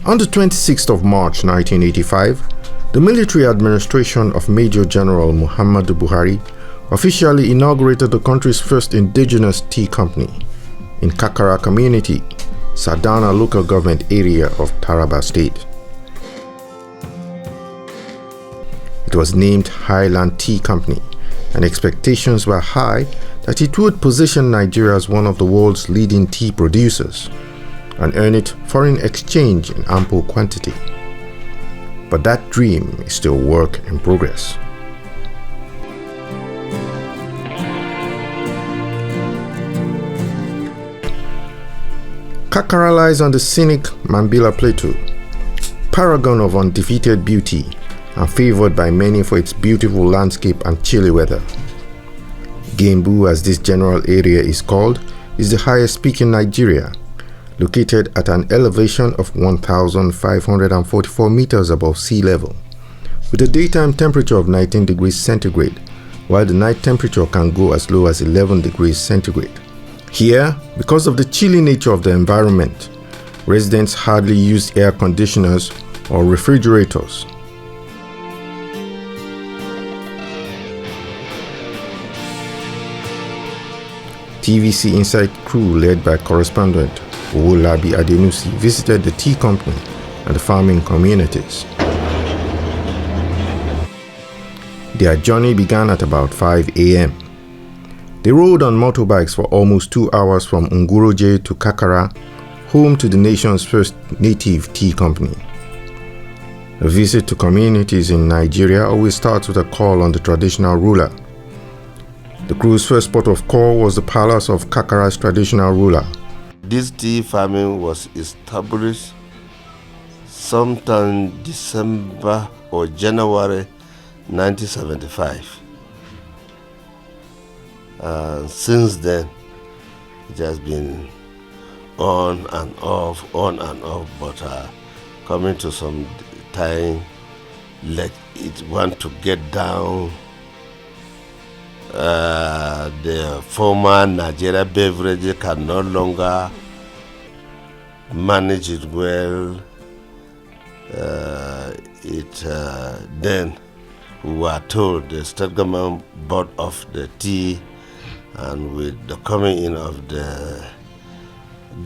On the 26th of March 1985, the military administration of Major General Muhammadu Buhari officially inaugurated the country's first indigenous tea company in Kakara community, Sadana local government area of Taraba State. It was named Highland Tea Company, and expectations were high that it would position Nigeria as one of the world's leading tea producers and earn it foreign exchange in ample quantity. But that dream is still work in progress. Kakara lies on the scenic Mambilla Plateau, paragon of undefeated beauty and favored by many for its beautiful landscape and chilly weather. Gembu, as this general area is called, is the highest peak in Nigeria, located at an elevation of 1,544 meters above sea level, with a daytime temperature of 19 degrees centigrade, while the night temperature can go as low as 11 degrees centigrade. Here, because of the chilly nature of the environment, residents hardly use air conditioners or refrigerators. TVC Insight crew led by correspondent Owolabi Adenusi visited the tea company and the farming communities. Their journey began at about 5 a.m. They rode on motorbikes for almost 2 hours from Nguroje to Kakara, home to the nation's first native tea company. A visit to communities in Nigeria always starts with a call on the traditional ruler. The crew's first port of call was the palace of Kakara's traditional ruler. This tea farming was established sometime December or January 1975. Since then, it has been on and off, but coming to some time, like it want to get down. The former Nigeria beverage can no longer manage it well. Then we were told the state government bought off the tea, and with the coming in of the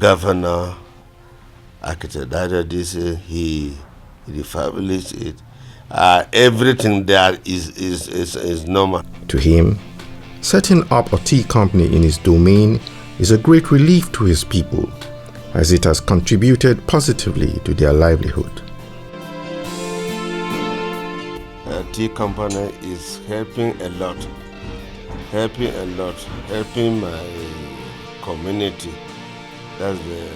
governor, architect Disi, he refurbished it. Everything there is normal. To him, setting up a tea company in his domain is a great relief to his people, as it has contributed positively to their livelihood. A tea company is helping my community. That's the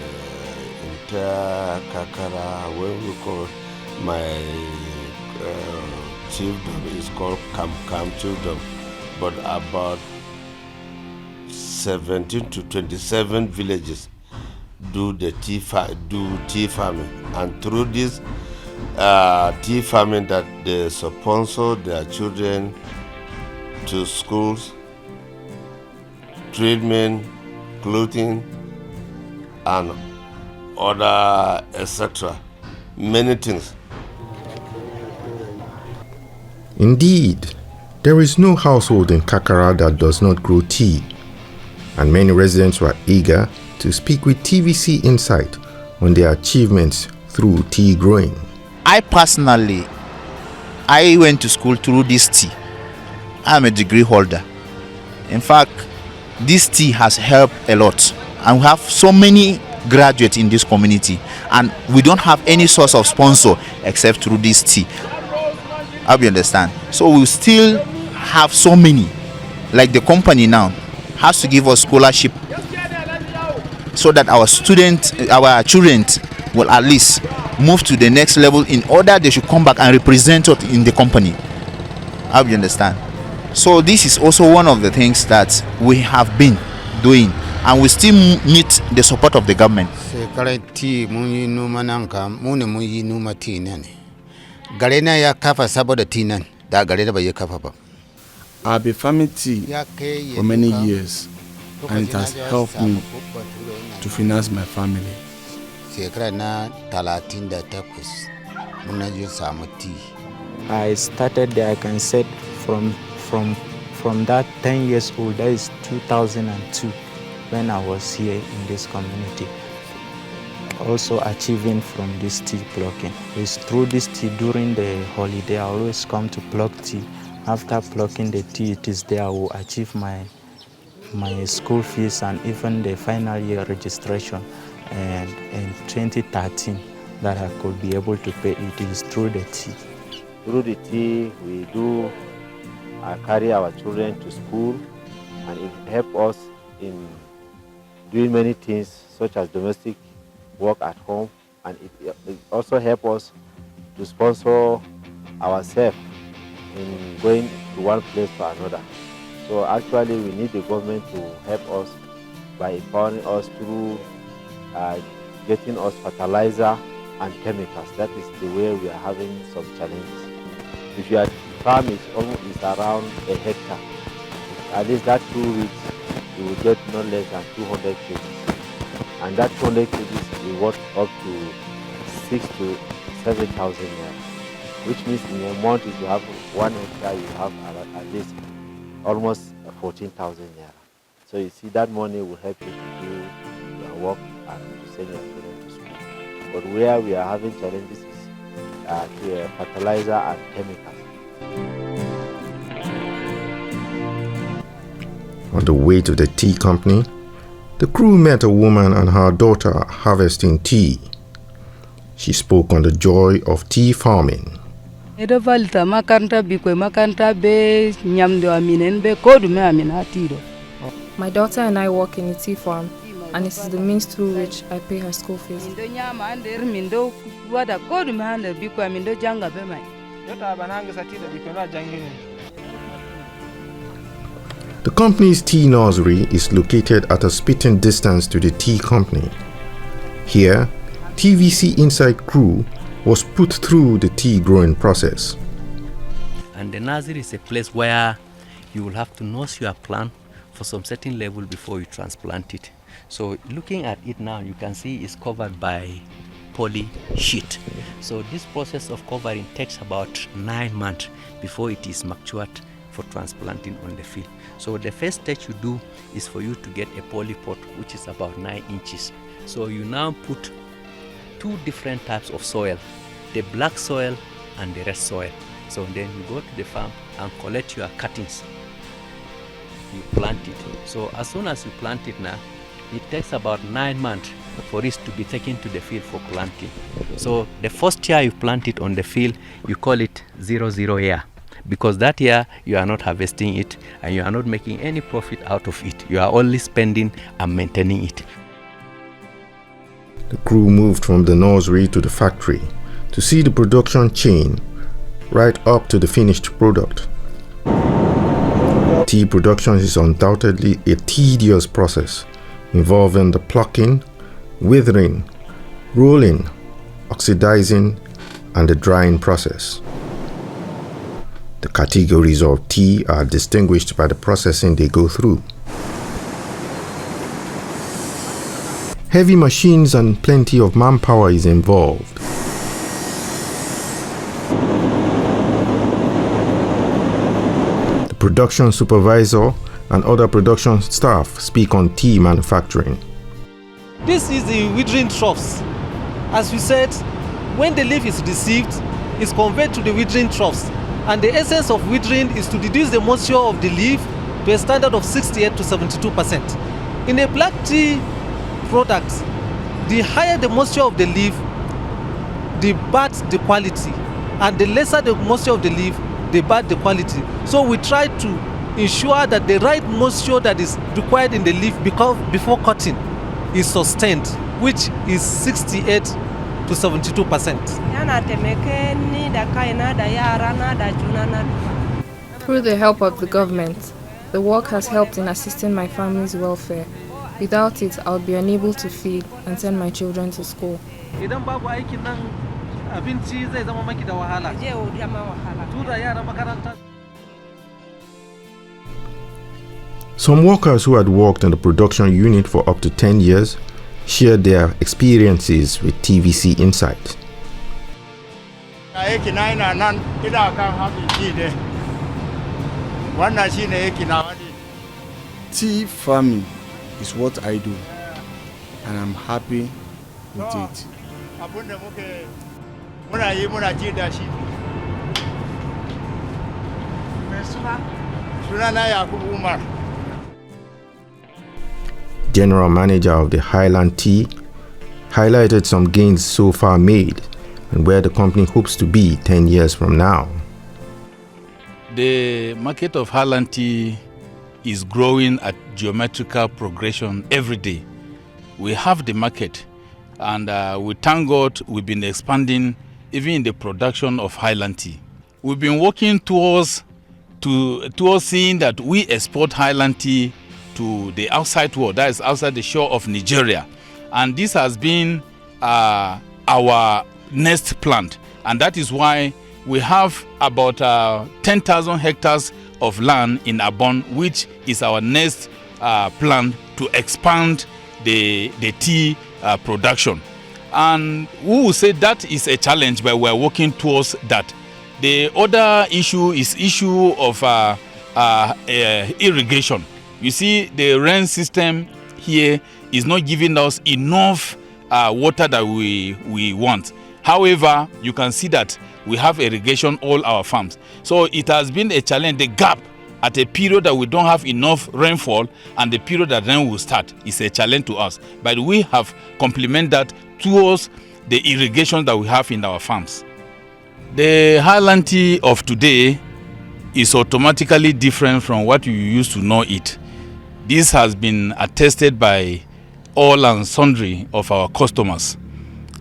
entire Kakara, where we call my chiefdom is called Kam Chiefdom, but about 17 to 27 villages do tea farming, and through this tea farming that they sponsor their children to schools, treatment, clothing, and other etc. Many things. Indeed, there is no household in Kakara that does not grow tea, and many residents were eager to speak with TVC Insight on their achievements through tea growing. I personally, I went to school through this tea. I'm a degree holder. In fact, this tea has helped a lot, and we have so many graduates in this community, and we don't have any source of sponsor except through this tea. I hope you understand. So we still have so many, like the company now has to give us scholarship so that our children will at least move to the next level, in order they should come back and represent us in the company. I hope you understand. So this is also one of the things that we have been doing, and we still need the support of the government. I've been farming tea for many years, and it has helped me to finance my family. I started there, I can say from that 10 years old, that is 2002, when I was here in this community. Also achieving from this tea plucking. It's through this tea during the holiday, I always come to pluck tea. After plucking the tea, it is there I will achieve my school fees and even the final year registration. And in 2013, that I could be able to pay it is through the tea. Through the tea, we do carry our children to school, and it helps us in doing many things such as domestic work at home, and it also helps us to sponsor ourselves in going to one place to another. So actually we need the government to help us by empowering us through getting us fertilizer and chemicals. That is the way we are having some challenges. If your farm is around a hectare, at least that 2 weeks you will get no less than 200 kg. And that 200 kg is worth up to 6,000 to 7,000 naira, which means in a month if you have 1 hectare, you have at least almost 14,000 naira. So you see that money will help you to do your work and to send your children to school. But where we are having challenges is to fertilizer and chemicals. On the way to the tea company, the crew met a woman and her daughter harvesting tea. She spoke on the joy of tea farming. My daughter and I work in a tea farm, and it is the means through which I pay her school fees. The company's tea nursery is located at a spitting distance to the tea company. Here, TVC Inside crew was put through the tea growing process. And the nursery is a place where you will have to nurse your plant for some certain level before you transplant it. So looking at it now, you can see it's covered by poly sheet. So this process of covering takes about 9 months before it is matured for transplanting on the field. So the first stage you do is for you to get a poly pot, which is about 9 inches. So you now put 2 different types of soil, the black soil and the red soil. So then you go to the farm and collect your cuttings. You plant it. So as soon as you plant it now, it takes about 9 months for it to be taken to the field for planting. So the first year you plant it on the field, you call it 0-0 year, because that year you are not harvesting it and you are not making any profit out of it. You are only spending and maintaining it. The crew moved from the nursery to the factory to see the production chain right up to the finished product. Tea production is undoubtedly a tedious process involving the plucking, withering, rolling, oxidizing, and the drying process. The categories of tea are distinguished by the processing they go through. Heavy machines and plenty of manpower is involved. The production supervisor and other production staff speak on tea manufacturing. This is the withering troughs. As we said, when the leaf is received, it's conveyed to the withering troughs. And the essence of withering is to reduce the moisture of the leaf to a standard of 68 to 72%. In a black tea product, the higher the moisture of the leaf, the bad the quality. And the lesser the moisture of the leaf, the bad the quality. So we try to ensure that the right moisture that is required in the leaf before cutting is sustained, which is 68 to 72%. Through the help of the government, the work has helped in assisting my family's welfare. Without it, I would be unable to feed and send my children to school. Some workers who had worked in the production unit for up to 10 years shared their experiences with TVC Insight. Tea farming is what I do, and I'm happy with it. General Manager of the Highland Tea highlighted some gains so far made and where the company hopes to be 10 years from now. The market of Highland Tea is growing at geometrical progression every day. We have the market, and we thank God we've been expanding even in the production of Highland Tea. We've been working towards seeing that we export Highland Tea to the outside world, that is outside the shore of Nigeria. And this has been our next plant, and that is why we have about 10,000 hectares of land in Abon, which is our next plan to expand the tea production. And we will say that is a challenge, but we're working towards that. The other issue is issue of irrigation. You see, the rain system here is not giving us enough water that we want. However, you can see that we have irrigation all our farms. So it has been a challenge. The gap at a period that we don't have enough rainfall and the period that rain will start is a challenge to us. But we have complemented that towards the irrigation that we have in our farms. The Highland Tea of today is automatically different from what you used to know it. This has been attested by all and sundry of our customers.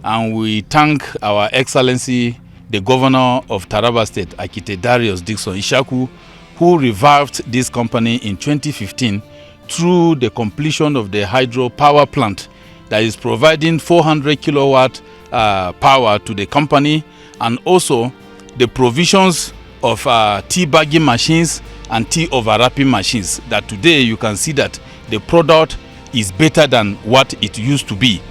And we thank our Excellency, the Governor of Taraba State, Akite Darius Dixon Ishaku, who revived this company in 2015 through the completion of the hydro power plant that is providing 400 kilowatt power to the company, and also the provisions of tea bagging machines and tea overwrapping machines, that today you can see that the product is better than what it used to be.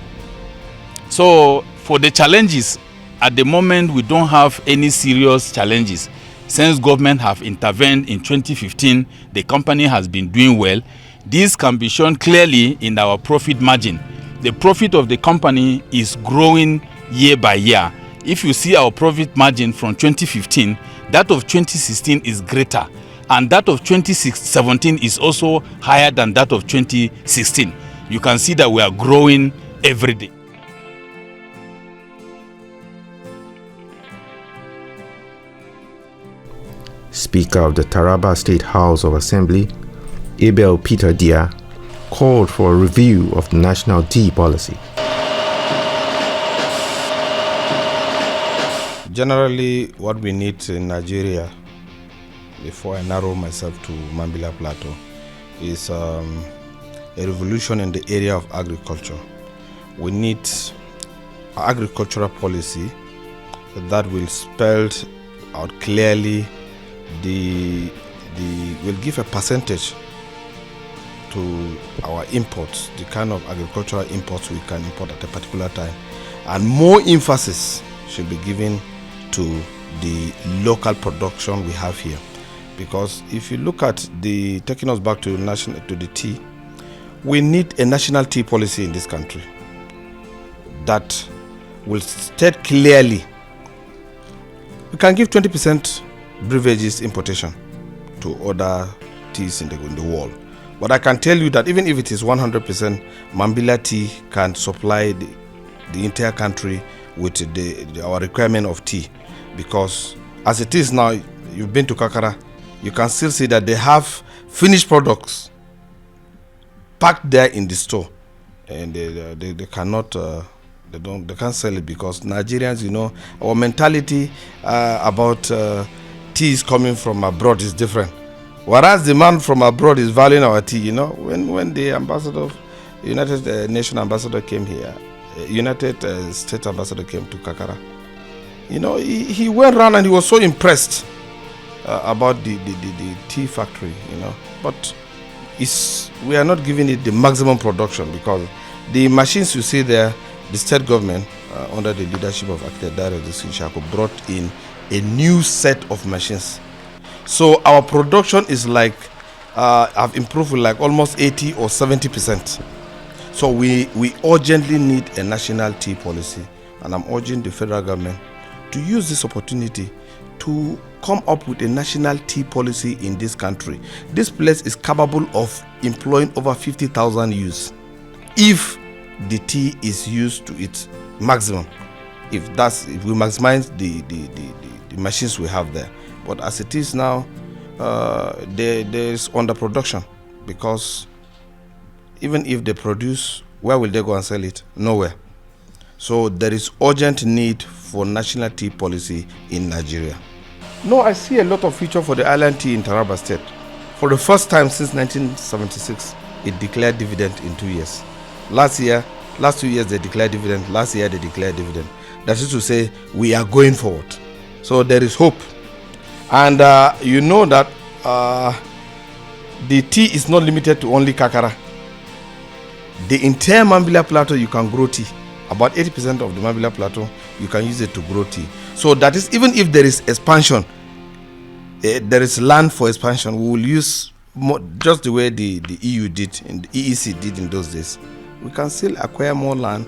So for the challenges, at the moment we don't have any serious challenges. Since government have intervened in 2015, the company has been doing well. This can be shown clearly in our profit margin. The profit of the company is growing year by year. If you see our profit margin from 2015, that of 2016 is greater, and that of 2017 is also higher than that of 2016. You can see that we are growing every day. Speaker of the Taraba State House of Assembly, Abel Peter Dia, called for a review of the national tea policy. Generally, what we need in Nigeria, before I narrow myself to Mambilla Plateau, is a revolution in the area of agriculture. We need an agricultural policy that will spell out clearly will give a percentage to our imports, the kind of agricultural imports we can import at a particular time, and more emphasis should be given to the local production we have here. Because if you look at taking us back to the tea, we need a national tea policy in this country that will state clearly we can give 20% beverages importation to other teas in the world. But I can tell you that even if it is 100%, Mambilla tea can supply the entire country with our requirement of tea. Because as it is now, you've been to Kakara, you can still see that they have finished products packed there in the store, and they cannot they can't sell it, because Nigerians, our mentality about tea is coming from abroad is different. Whereas the man from abroad is valuing our tea. When the ambassador, United Nations ambassador came here, United States ambassador came to Kakara, he went around and he was so impressed about the tea factory, but we are not giving it the maximum production, because The machines you see there, the state government, under the leadership of Architect Darius Ishaku, brought in a new set of machines. So our production is like, have improved with like almost 80 or 70%. So we urgently need a national tea policy, and I'm urging the federal government to use this opportunity to come up with a national tea policy in this country. This place is capable of employing over 50,000 youths if the tea is used to its maximum. If we maximize the machines we have there. But as it is now, there's underproduction, because even if they produce, where will they go and sell it? Nowhere. So there is urgent need for national tea policy in Nigeria. No, I see a lot of future for the Highland Tea in Taraba State. For the first time since 1976, it declared dividend in 2 years. Last 2 years they declared dividend. Last year they declared dividend. That is to say, we are going forward. So there is hope. And you know that the tea is not limited to only Kakara. The entire Mambilla Plateau, you can grow tea. About 80% of the Mambilla Plateau, you can use it to grow tea. So that is, even if there is expansion, there is land for expansion, we will use more, just the way the EU did, and the EEC did in those days. We can still acquire more land,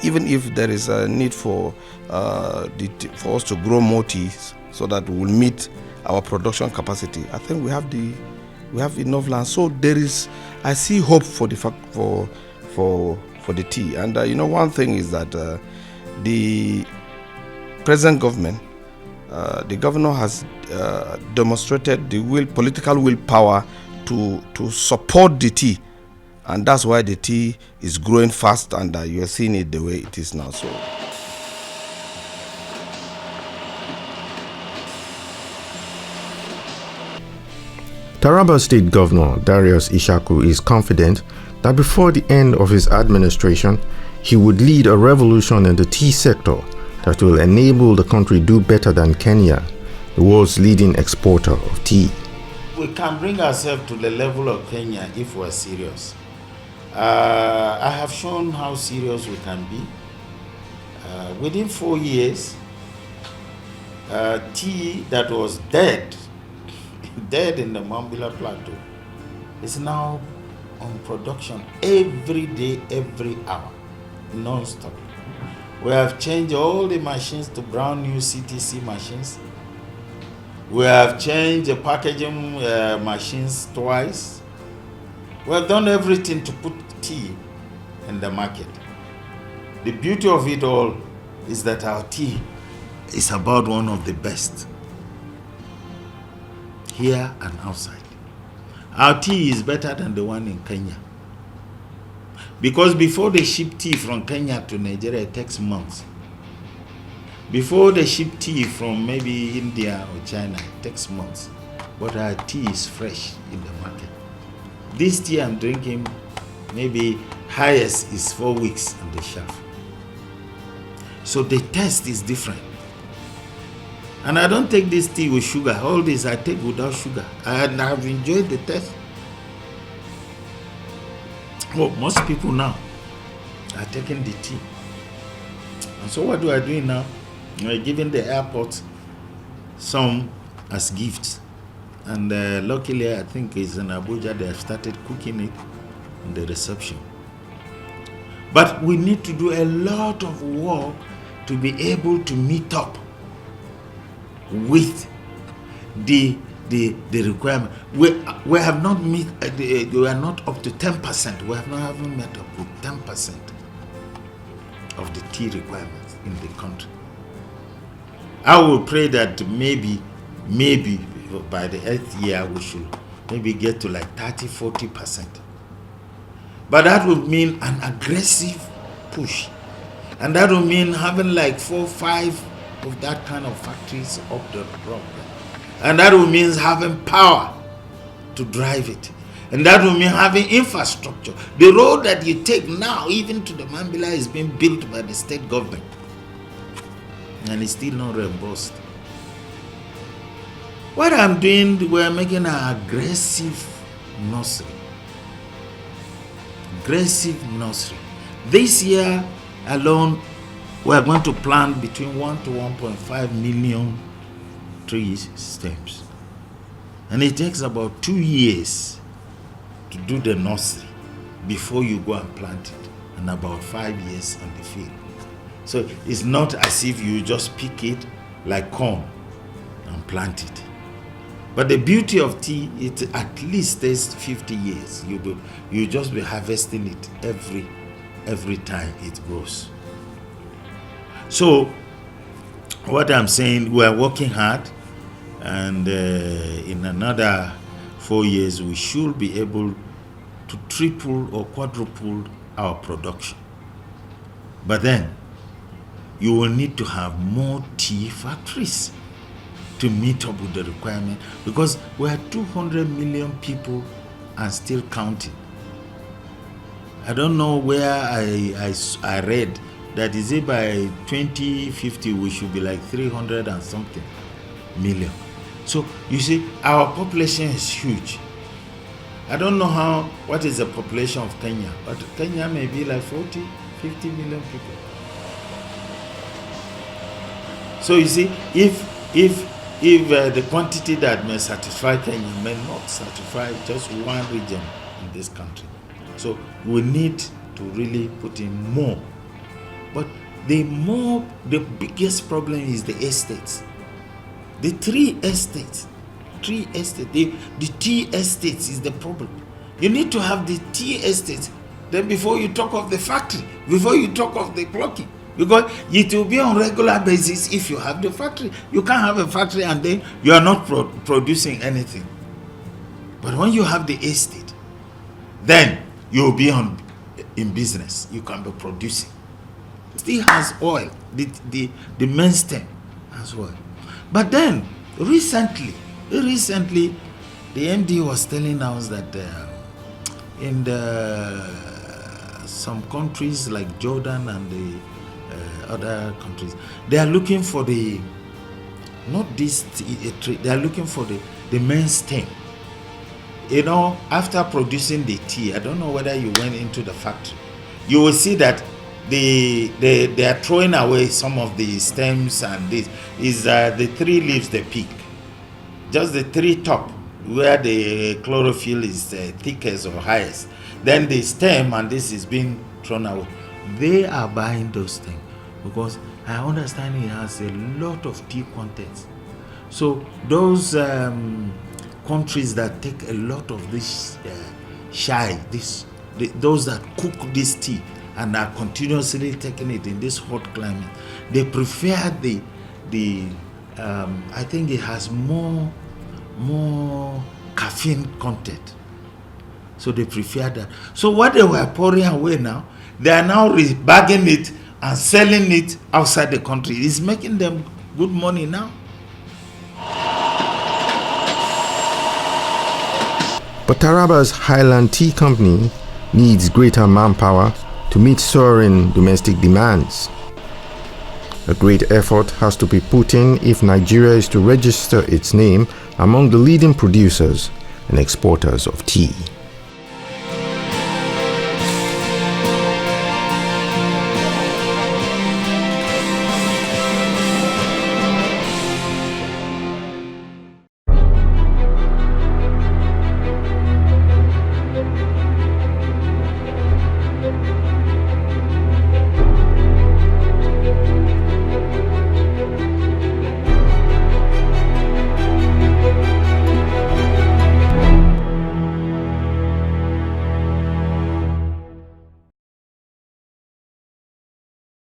even if there is a need for us to grow more tea, so that we will meet our production capacity. I think we have enough land. So I see hope for the tea. And you know, one thing is that the present government, the governor has demonstrated the political willpower to support the tea, and that's why the tea is growing fast, and you are seeing it the way it is now. So Taraba State Governor Darius Ishaku is confident that before the end of his administration, he would lead a revolution in the tea sector that will enable the country do better than Kenya, the world's leading exporter of tea. We can bring ourselves to the level of Kenya if we're serious. I have shown how serious we can be. Within 4 years, tea that was dead in the Mambilla Plateau is now on production every day, every hour, non-stop. We have changed all the machines to brand new CTC machines. We have changed the packaging machines twice. We have done everything to put tea in the market. The beauty of it all is that our tea is about one of the best here and outside. Our tea is better than the one in Kenya. Because before they ship tea from Kenya to Nigeria, it takes months. Before they ship tea from maybe India or China, it takes months. But our tea is fresh in the market. This tea I'm drinking, maybe highest is 4 weeks on the shelf. So the taste is different. And I don't take this tea with sugar. All this I take without sugar. And I've enjoyed the taste. Well, most people now are taking the tea. And so what do I do now? I'm giving the airport some as gifts. And luckily, I think it's in Abuja, they have started cooking it in the reception. But we need to do a lot of work to be able to meet up with the requirement. We have not met. We are not up to 10%. We have not even met up with 10% of the tea requirements in the country. I will pray that maybe by the 8th year we should maybe get to like 30-40%. But that would mean an aggressive push, and that would mean having like 4-5 of that kind of factories up the road. And that will mean having power to drive it. And that will mean having infrastructure. The road that you take now, even to the Mambilla, is being built by the state government. And it's still not reimbursed. What I'm doing, we're making an aggressive nursery. aggressive nursery. This year alone, we are going to plant between 1 to 1.5 million tree stems. And it takes about 2 years to do the nursery before you go and plant it, and about 5 years on the field. So it's not as if you just pick it like corn and plant it. But the beauty of tea, it at least stays 50 years. You just be harvesting it every time it grows. So what I'm saying, we are working hard, and in another 4 years we should be able to triple or quadruple our production. But then you will need to have more tea factories to meet up with the requirement, because we are 200 million people and still counting. I don't know where I read that is it by 2050 we should be like 300 and something million. So you see, our population is huge. I don't know what is the population of Kenya, but Kenya may be like 40, 50 million people. So you see, if the quantity that may satisfy Kenya may not satisfy just one region in this country. So we need to really put in more. But the biggest problem is the estates. The tea estates, the tea estates is the problem. You need to have the tea estates, then before you talk of the factory, before you talk of the plucking. Because it will be on regular basis if you have the factory. You can't have a factory and then you are not producing anything. But when you have the estate, then you will be in business. You can be producing. Still has oil. The main stem has oil. But then recently, the MD was telling us that in some countries like Jordan and the other countries, they are looking for they are looking for the main stem. You know, after producing the tea, I don't know whether you went into the factory, you will see that they are throwing away some of the stems, and this is the 3 leaves they pick, just the 3 top where the chlorophyll is thickest or highest. Then the stem and this is being thrown away. They are buying those things because I understand it has a lot of tea content. So those countries that take a lot of this those that cook this tea and are continuously taking it in this hot climate, they prefer I think it has more caffeine content. So they prefer that. So what they were pouring away now, they are now bagging it and selling it outside the country. It's making them good money now. But Taraba's Highland Tea Company needs greater manpower to meet soaring domestic demands. A great effort has to be put in if Nigeria is to register its name among the leading producers and exporters of tea.